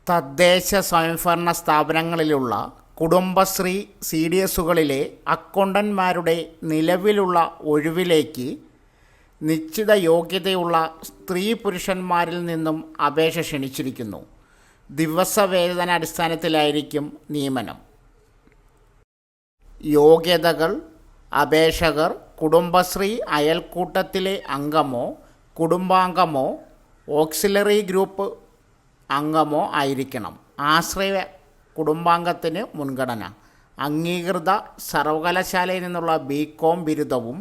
തദ്ദേശ സ്വയംഭരണ സ്ഥാപനങ്ങളിലുള്ള Kudumbashree C D എസുകളിലെ അക്കൗണ്ടന്റുമാരുടെ നിലവിലുള്ള ഒഴിവിലേക്ക് നിശ്ചിത യോഗ്യതയുള്ള സ്ത്രീ പുരുഷന്മാരിൽ നിന്നും അപേക്ഷ ക്ഷണിച്ചിരിക്കുന്നു. ദിവസവേതന അടിസ്ഥാനത്തിലായിരിക്കും നിയമനം. യോഗ്യതകൾ: അപേക്ഷകർ കുടുംബശ്രീ അയൽക്കൂട്ടത്തിലെ അംഗമോ കുടുംബാംഗമോ ഓക്സിലറി ഗ്രൂപ്പ് അംഗമോ ആയിരിക്കണം. ആശ്രയ കുടുംബാംഗത്തിന് മുൻഗണന. അംഗീകൃത സർവകലാശാലയിൽ നിന്നുള്ള ബികോം ബിരുദവും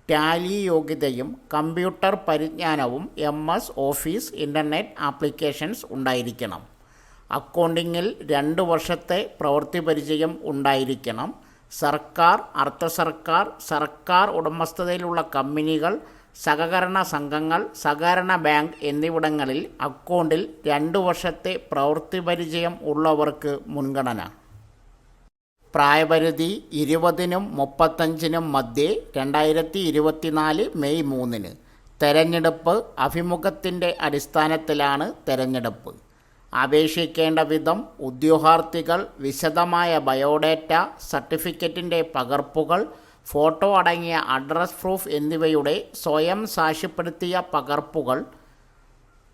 ടാലി യോഗ്യതയും കമ്പ്യൂട്ടർ പരിജ്ഞാനവും MS ഓഫീസ് ഇൻ്റർനെറ്റ് ആപ്ലിക്കേഷൻസ് ഉണ്ടായിരിക്കണം. അക്കൗണ്ടിങ്ങിൽ 2 വർഷത്തെ പ്രവൃത്തി പരിചയം ഉണ്ടായിരിക്കണം. സർക്കാർ, അർദ്ധ സർക്കാർ, സർക്കാർ ഉടമസ്ഥതയിലുള്ള കമ്പനികൾ, സഹകരണ സംഘങ്ങൾ, സഹകരണ ബാങ്ക് എന്നിവിടങ്ങളിൽ അക്കൗണ്ടിൽ 2 വർഷത്തെ പ്രവൃത്തി പരിചയം ഉള്ളവർക്ക് മുൻഗണന. പ്രായപരിധി 20-നും 35-നും മധ്യേ 2024 മെയ് 3-ന്. തെരഞ്ഞെടുപ്പ് അഭിമുഖത്തിൻ്റെ അടിസ്ഥാനത്തിലാണ് തെരഞ്ഞെടുപ്പ്. അപേക്ഷിക്കേണ്ട വിധം: ഉദ്യോഗാർത്ഥികൾ വിശദമായ ബയോഡേറ്റ, സർട്ടിഫിക്കറ്റിൻ്റെ പകർപ്പുകൾ, ഫോട്ടോ അടങ്ങിയ അഡ്രസ് പ്രൂഫ് എന്നിവയുടെ സ്വയം സാക്ഷ്യപ്പെടുത്തിയ പകർപ്പുകൾ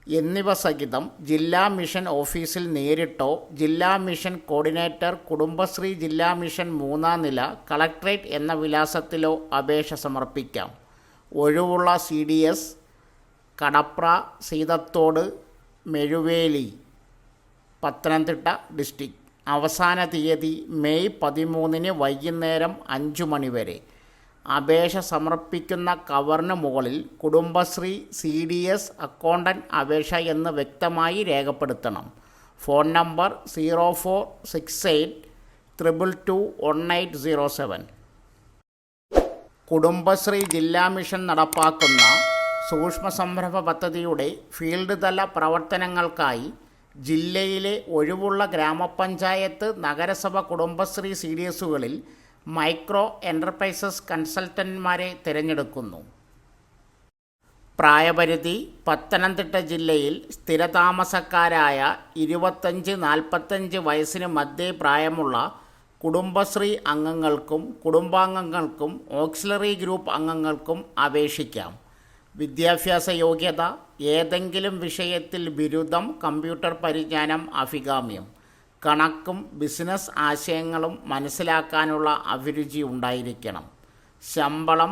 എന്നിവ സഹിതം ജില്ലാ മിഷൻ ഓഫീസിൽ നേരിട്ടോ ജില്ലാ മിഷൻ കോർഡിനേറ്റർ, കുടുംബശ്രീ ജില്ലാ മിഷൻ 3-ാം നില, കളക്ട്രേറ്റ് എന്ന വിലാസത്തിലോ അപേക്ഷ സമർപ്പിക്കാം. ഒഴിവുള്ള CDS കടപ്ര, സീതത്തോട്, മെഴുവേലി, പത്തനംതിട്ട ഡിസ്ട്രിക്ട്. അവസാന തീയതി മെയ് 13-ന് വൈകുന്നേരം 5 മണി വരെ. അപേക്ഷ സമർപ്പിക്കുന്ന കവറിന് മുകളിൽ കുടുംബശ്രീ CDS അക്കൗണ്ടന്റ് അപേക്ഷ എന്ന് വ്യക്തമായി രേഖപ്പെടുത്തണം. Phone number 0468221807. കുടുംബശ്രീ ജില്ലാ മിഷൻ നടപ്പാക്കുന്ന സൂക്ഷ്മ സംരംഭ പദ്ധതിയുടെ ഫീൽഡ് തല പ്രവർത്തനങ്ങൾക്കായി ജില്ലയിലെ ഒഴിവുള്ള ഗ്രാമപഞ്ചായത്ത്, നഗരസഭ കുടുംബശ്രീ CDSകളിൽ മൈക്രോ എൻ്റർപ്രൈസസ് കൺസൾട്ടന്റുമാരെ തിരഞ്ഞെടുക്കുന്നു. പ്രായപരിധി: പത്തനംതിട്ട ജില്ലയിൽ സ്ഥിരതാമസക്കാരായ 25-45 വയസ്സിന് മധ്യേ പ്രായമുള്ള കുടുംബശ്രീ അംഗങ്ങൾക്കും കുടുംബാംഗങ്ങൾക്കും ഓക്സിലറി ഗ്രൂപ്പ് അംഗങ്ങൾക്കും അപേക്ഷിക്കാം. വിദ്യാഭ്യാസ യോഗ്യത: ഏതെങ്കിലും വിഷയത്തിൽ ബിരുദം, കമ്പ്യൂട്ടർ പരിജ്ഞാനം, അഭികാമ്യം. കണക്കും ബിസിനസ് ആശയങ്ങളും മനസ്സിലാക്കാനുള്ള അഭിരുചി ഉണ്ടായിരിക്കണം. ശമ്പളം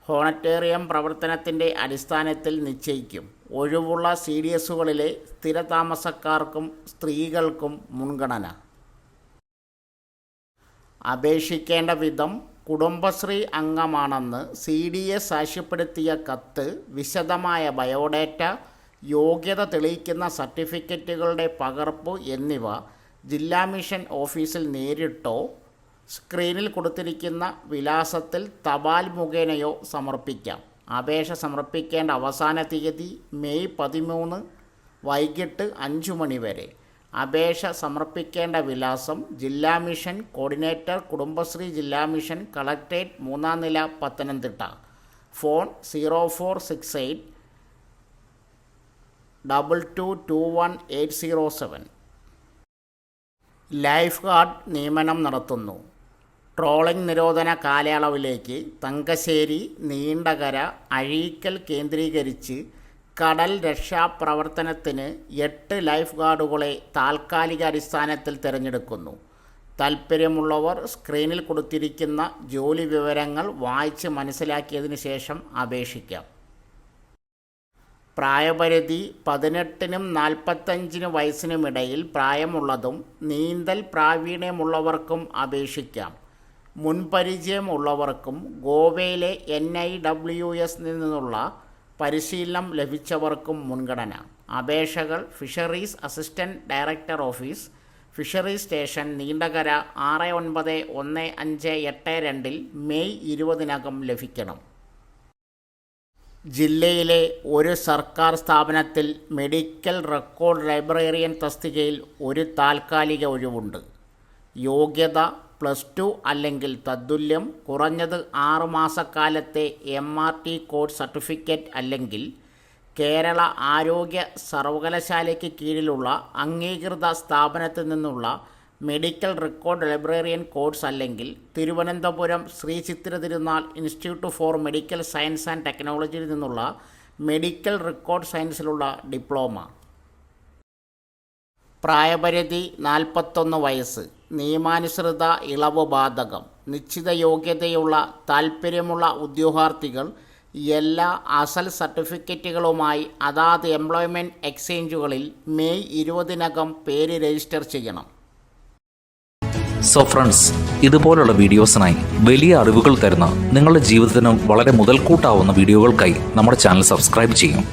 ഹോണറ്റേറിയം പ്രവർത്തനത്തിൻ്റെ അടിസ്ഥാനത്തിൽ നിശ്ചയിക്കും. ഒഴിവുള്ള CDSകളിലെ സ്ഥിരതാമസക്കാർക്കും സ്ത്രീകൾക്കും മുൻഗണന. അപേക്ഷിക്കേണ്ട വിധം: കുടുംബശ്രീ അംഗമാണെന്ന് CDS സാക്ഷ്യപ്പെടുത്തിയ കത്ത്, വിശദമായ ബയോഡേറ്റ, യോഗ്യത തെളിയിക്കുന്ന സർട്ടിഫിക്കറ്റുകളുടെ പകർപ്പ് എന്നിവ ജില്ലാ മിഷൻ ഓഫീസിൽ നേരിട്ടോ സ്ക്രീനിൽ കൊടുത്തിരിക്കുന്ന വിലാസത്തിൽ തപാൽ മുഖേനയോ സമർപ്പിക്കാം. അപേക്ഷ സമർപ്പിക്കേണ്ട അവസാന തീയതി മെയ് 13 വൈകിട്ട് 5 മണി വരെ. അപേക്ഷ സമർപ്പിക്കേണ്ട വിലാസം: ജില്ലാ മിഷൻ കോർഡിനേറ്റർ, കുടുംബശ്രീ ജില്ലാ മിഷൻ, കളക്ട്രേറ്റ്, 3-ാം നില, പത്തനംതിട്ട. ഫോൺ 0468221807. ലൈഫ് ഗാർഡ് നിയമനം നടത്തുന്നു. ട്രോളിംഗ് നിരോധന കാലയളവിലേക്ക് തങ്കശ്ശേരി, നീണ്ടകര, അഴീക്കൽ കേന്ദ്രീകരിച്ച് കടൽ രക്ഷാപ്രവർത്തനത്തിന് 8 ലൈഫ് ഗാർഡുകളെ താൽക്കാലിക അടിസ്ഥാനത്തിൽ തിരഞ്ഞെടുക്കുന്നു. താൽപ്പര്യമുള്ളവർ സ്ക്രീനിൽ കൊടുത്തിരിക്കുന്ന ജോലി വിവരങ്ങൾ വായിച്ച് മനസ്സിലാക്കിയതിന് ശേഷം അപേക്ഷിക്കാം. പ്രായപരിധി: 18-നും 45 വയസ്സിനുമിടയിൽ പ്രായമുള്ളതും നീന്തൽ പ്രാവീണ്യമുള്ളവർക്കും അപേക്ഷിക്കാം. മുൻപരിചയം ഉള്ളവർക്കും ഗോവയിലെ NIWS നിന്നുള്ള പരിശീലനം ലഭിച്ചവർക്കും മുൻഗണന. അപേക്ഷകൾ fisheries assistant director office, fisheries station, Neendakara 691582 May 20-നകം ലഭിക്കണം. ജില്ലയിലെ ഒരു സർക്കാർ സ്ഥാപനത്തിൽ മെഡിക്കൽ റെക്കോർഡ് ലൈബ്രറിയൻ തസ്തികയിൽ ഒരു താൽക്കാലിക ഒഴിവുണ്ട്. യോഗ്യത: +2 അല്ലെങ്കിൽ തത്തുല്യം, കുറഞ്ഞത് 6 മാസക്കാലത്തെ MRT കോഴ്സ് സർട്ടിഫിക്കറ്റ് അല്ലെങ്കിൽ കേരള ആരോഗ്യ സർവകലാശാലയ്ക്ക് കീഴിലുള്ള അംഗീകൃത സ്ഥാപനത്തിൽ നിന്നുള്ള മെഡിക്കൽ റെക്കോർഡ് ലൈബ്രറിയൻ കോഴ്സ് അല്ലെങ്കിൽ Thiruvananthapuram Shri Chithira Thirunal institute four medical science and ടെക്നോളജിയിൽ നിന്നുള്ള മെഡിക്കൽ റെക്കോർഡ് സയൻസിലുള്ള ഡിപ്ലോമ. പ്രായപരിധി 41 വയസ്സ്. നിയമാനുസൃത ഇളവ് ബാധകം. നിശ്ചിത യോഗ്യതയുള്ള താൽപ്പര്യമുള്ള ഉദ്യോഗാർത്ഥികൾ എല്ലാ അസൽ സർട്ടിഫിക്കറ്റുകളുമായി അതാത് എംപ്ലോയ്മെൻറ്റ് എക്സ്ചേഞ്ചുകളിൽ മെയ് 20-നകം പേര് രജിസ്റ്റർ ചെയ്യണം. സോ ഫ്രണ്ട്സ്, ഇതുപോലുള്ള വീഡിയോസിനായി വലിയ അറിവുകൾ തരുന്ന നിങ്ങളുടെ ജീവിതത്തിന് വളരെ മുതൽക്കൂട്ടാവുന്ന വീഡിയോകൾക്കായി നമ്മുടെ ചാനൽ സബ്സ്ക്രൈബ് ചെയ്യും.